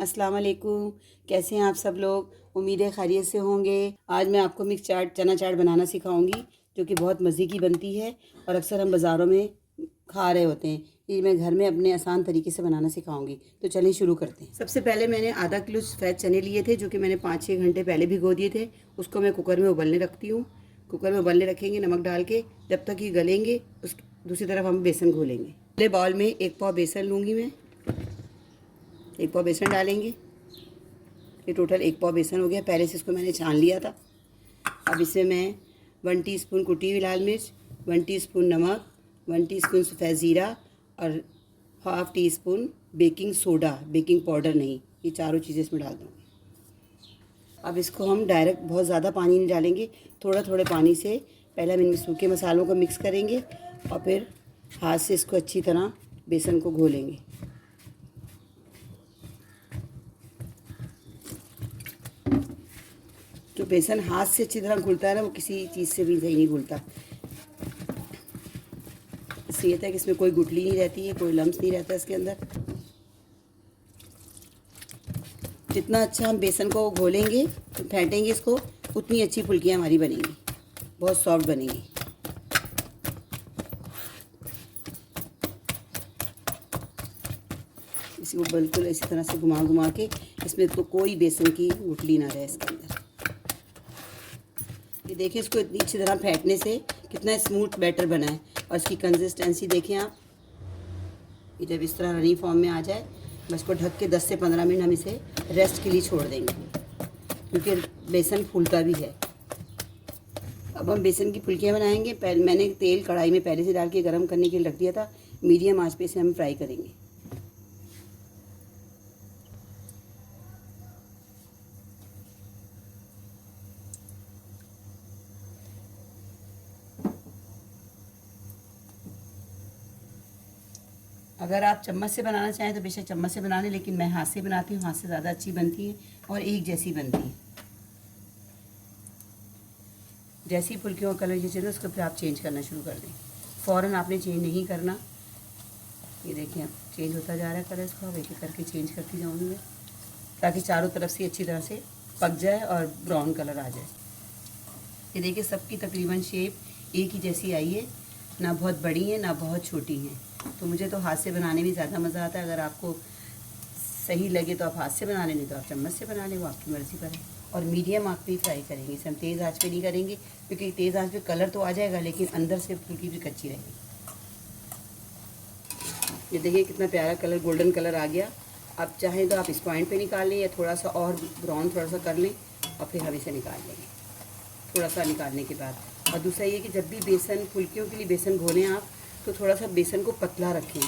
अस्सलाम वालेकुम। कैसे हैं आप सब लोग? उम्मीद है खैरियत से होंगे। आज मैं आपको मिक्स चाट चना चाट बनाना सिखाऊंगी जो कि बहुत मज़े की बनती है और अक्सर हम बाज़ारों में खा रहे होते हैं। ये मैं घर में अपने आसान तरीके से बनाना सिखाऊंगी। तो चलिए शुरू करते हैं। सबसे पहले मैंने आधा किलो सफ़ेद चने लिए थे जो कि मैंने 5-6 घंटे पहले भिगो दिए थे। उसको मैं कुकर में उबलने रखती हूँ। कुकर में उबलने रखेंगे नमक डाल के, जब तक ये गलेंगे। उस दूसरी तरफ हम बेसन घोलेंगे। पहले बाउल में 1 पाव बेसन लूँगी मैं। 1 पाव बेसन डालेंगे। ये टोटल 1 पाव बेसन हो गया। पहले से इसको मैंने छान लिया था। अब इसमें मैं 1 टीस्पून कुटी हुई लाल मिर्च, 1 टीस्पून नमक, 1 टीस्पून सफ़ेद ज़ीरा और half tea spoon baking soda, baking powder नहीं, ये चारों चीज़ें इसमें डाल दूँगी। अब इसको हम डायरेक्ट बहुत ज़्यादा पानी नहीं डालेंगे, थोड़ा थोड़े पानी से पहले हम इनमें सूखे मसालों को मिक्स करेंगे और फिर हाथ से इसको अच्छी तरह बेसन को घोलेंगे। जो बेसन हाथ से अच्छी तरह घुलता है ना, वो किसी चीज़ से भी सही नहीं घुलता। इससे ये था कि इसमें कोई गुठली नहीं रहती है, कोई लम्स नहीं रहता इसके अंदर। जितना अच्छा हम बेसन को घोलेंगे, तो फेंटेंगे इसको, उतनी अच्छी फुल्कियाँ हमारी बनेंगी, बहुत सॉफ्ट बनेंगी। इसी को बिल्कुल इसी तरह से घुमा घुमा के, इसमें तो कोई बेसन की गुठली ना रहे इसके अंदर। ये देखिए, इसको इतनी अच्छी तरह फेंटने से कितना स्मूथ बैटर बना है। और इसकी कंसिस्टेंसी देखें आप। ये जब इस तरह रनी फॉर्म में आ जाए, बस इसको ढक के 10 से 15 मिनट हम इसे रेस्ट के लिए छोड़ देंगे, क्योंकि बेसन फूलता भी है। अब हम बेसन की फुल्कियाँ बनाएंगे। पहले मैंने तेल कढ़ाई में पहले से डाल के गर्म करने के लिए रख दिया था। मीडियम आंच पे इसे हम फ्राई करेंगे। अगर आप चम्मच से बनाना चाहें तो बेशक चम्मच से बना लें, लेकिन मैं हाथ से बनाती हूँ। हाथ से ज़्यादा अच्छी बनती है और एक जैसी बनती है। जैसी फुल्कियों का कलर ये चले, उसको फिर आप चेंज करना शुरू कर दें। फ़ौरन आपने चेंज नहीं करना। ये देखिए, अब चेंज होता जा रहा है कलर। इसको अब एक एक करके चेंज करती जाऊँगी मैं, ताकि चारों तरफ से अच्छी तरह से पक जाए और ब्राउन कलर आ जाए। ये देखिए, सबकी तकरीबन शेप एक ही जैसी आई है, ना बहुत बड़ी है ना बहुत छोटी हैं। तो मुझे तो हाथ से बनाने में ज़्यादा मज़ा आता है। अगर आपको सही लगे तो आप हाथ से बना लें, नहीं तो आप चम्मच से बना लें, वो आपकी मर्ज़ी पर है। और मीडियम आंच पे ही फ्राई करेंगे इसे हम, तेज़ आंच पे नहीं करेंगे, क्योंकि तेज़ आंच पे कलर तो आ जाएगा लेकिन अंदर से फुल्की भी कच्ची रहेगी। ये देखिए, कितना प्यारा कलर, गोल्डन कलर आ गया। अब चाहें तो आप इस पॉइंट पे निकाल लें या थोड़ा सा और ब्राउन थोड़ा सा कर लें और फिर हम इसे निकाल लेंगे थोड़ा सा निकालने के बाद। और दूसरा ये कि जब भी बेसन, फुल्कियों के लिए बेसन घोलें आप, तो थोड़ा सा बेसन को पतला रखें।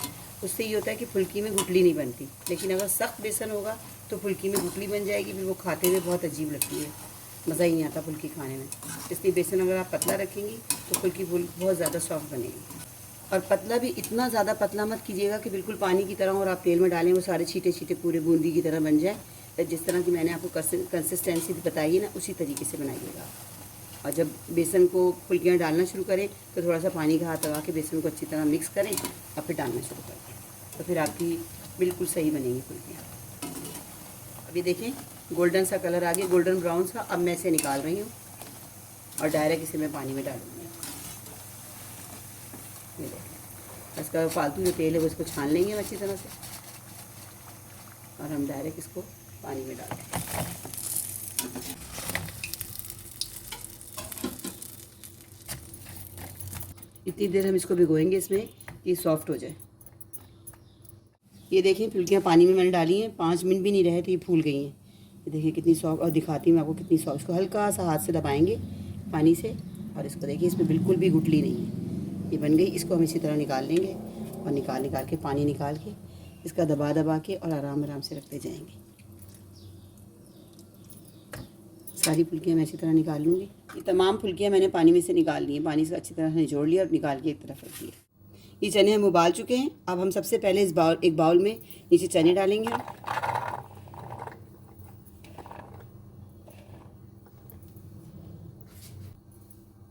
उससे ये होता है कि फुल्की में गुठली नहीं बनती। लेकिन अगर सख्त बेसन होगा तो फुल्की में गुठली बन जाएगी, फिर वो खाते हुए बहुत अजीब लगती है, मज़ा ही नहीं आता फुल्की खाने में। इसलिए बेसन अगर आप पतला रखेंगी तो फुल्की बहुत ज़्यादा सॉफ्ट बनेगी। और पतला भी इतना ज़्यादा पतला मत कीजिएगा कि बिल्कुल पानी की तरह, और आप तेल में डालें वो सारे छींटे छींटे पूरे बूंदी की तरह बन जाए। जिस तरह की मैंने आपको कंसिस्टेंसी बताई है ना, उसी तरीके से बनाइएगा। और जब बेसन को फुल्कियाँ डालना शुरू करें तो थोड़ा सा पानी का हाथ लगा के बेसन को अच्छी तरह मिक्स करें और फिर डालना शुरू कर दें, तो फिर आपकी बिल्कुल सही बनेंगी फुल्कियाँ। अभी देखें, गोल्डन सा कलर आ गया, गोल्डन ब्राउन सा। अब मैं इसे निकाल रही हूँ और डायरेक्ट इसे मैं पानी में डालूँगी। ये देखें, इसका फालतू जो तेल है वो इसको छान लेंगे अच्छी तरह से और हम डायरेक्ट इसको पानी में डाल देंगे। इतनी देर हम इसको भिगोएंगे इसमें कि सॉफ्ट हो जाए। ये देखिए, फुल्कियाँ पानी में मैंने डाली हैं, 5 मिनट भी नहीं रहे थे ये फूल गई हैं। ये देखिए कितनी सॉफ्ट, और दिखाती हूँ मैं आपको कितनी सॉफ्ट। इसको हल्का सा हाथ से दबाएंगे पानी से और इसको देखिए, इसमें बिल्कुल भी गुठली नहीं है, ये बन गई। इसको हम इसी तरह निकाल लेंगे और निकाल के पानी निकाल के इसका दबा दबा के और आराम से रखते जाएंगे। सारी फुल्कियाँ मैं इसी तरह निकाल लूँगी। ये तमाम फुल्कियाँ मैंने पानी में से निकाल ली हैं, पानी से अच्छी तरह से निचोड़ लिया और निकाल के एक तरफ रख दिया। ये चने हम उबाल चुके हैं। अब हम सबसे पहले एक बाउल में नीचे चने डालेंगे।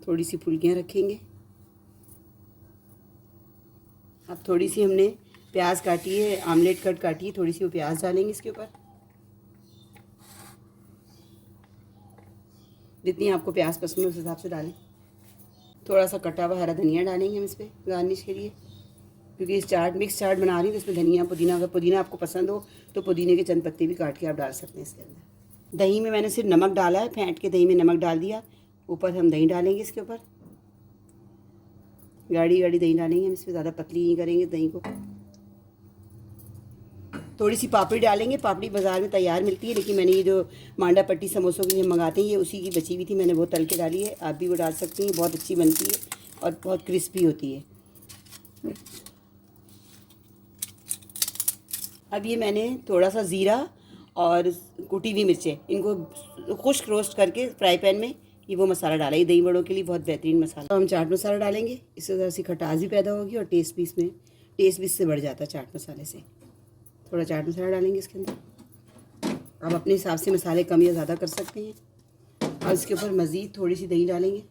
थोड़ी सी फुल्कियाँ रखेंगे। अब थोड़ी सी हमने प्याज काटी है, आमलेट कट काटी है, थोड़ी सी वो प्याज डालेंगे इसके ऊपर। जितनी आपको प्याज पसंद हो उस हिसाब से डालें। थोड़ा सा कटा हुआ हरा धनिया डालेंगे हम इस पर गार्निश के लिए, क्योंकि इस चाट मिक्स चाट बना रही हूँ तो इसमें धनिया पुदीना, अगर पुदीना आपको पसंद हो तो पुदीने के चंद पत्ते भी काट के आप डाल सकते हैं इसके अंदर। दही में मैंने सिर्फ नमक डाला है, फेंट के दही में नमक डाल दिया। ऊपर हम दही डालेंगे, इसके ऊपर गाढ़ी गाढ़ी दही डालेंगे हम इसमें, ज़्यादा पतली नहीं करेंगे दही को। थोड़ी सी पापड़ी डालेंगे। पापड़ी बाज़ार में तैयार मिलती है, लेकिन मैंने ये जो मांडा पट्टी समोसों के लिए मंगाते हैं ये उसी की बची हुई थी, मैंने वो तल के डाली है। आप भी वो डाल सकती हैं, बहुत अच्छी बनती है और बहुत क्रिस्पी होती है। अब ये मैंने थोड़ा सा ज़ीरा और कुटी हुई मिर्चें, इनको खुश्क रोस्ट करके फ्राई पैन में ये वो मसाला डाला। ये दही बड़ों के लिए बहुत बेहतरीन मसाला। तो हम चाट मसाला डालेंगे, इससे ज़रा सी खटास भी पैदा होगी और टेस्ट भी इससे बढ़ जाता है चाट मसाले से। थोड़ा चाट मसाला डालेंगे इसके अंदर। आप अपने हिसाब से मसाले कम या ज़्यादा कर सकते हैं। और इसके ऊपर मज़ीद थोड़ी सी दही डालेंगे,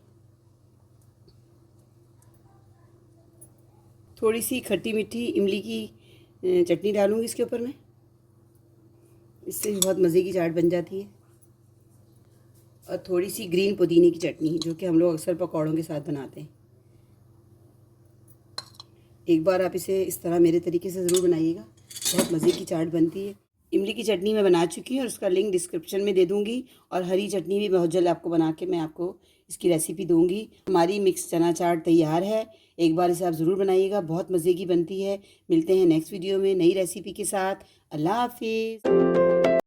थोड़ी सी खट्टी मीठी इमली की चटनी डालूँगी इसके ऊपर मैं, इससे बहुत मज़े की चाट बन जाती है। और थोड़ी सी ग्रीन पुदीने की चटनी, जो कि हम लोग अक्सर पकौड़ों के साथ बनाते हैं। एक बार आप इसे इस तरह मेरे तरीके से ज़रूर बनाइएगा, बहुत मज़े की चाट बनती है। इमली की चटनी मैं बना चुकी हूँ और उसका लिंक डिस्क्रिप्शन में दे दूँगी। और हरी चटनी भी बहुत जल्द आपको बना के मैं आपको इसकी रेसिपी दूँगी। हमारी मिक्स चना चाट तैयार है, एक बार इसे आप ज़रूर बनाइएगा, बहुत मज़े की बनती है। मिलते हैं नेक्स्ट वीडियो में नई रेसिपी के साथ। अल्लाह हाफिज़।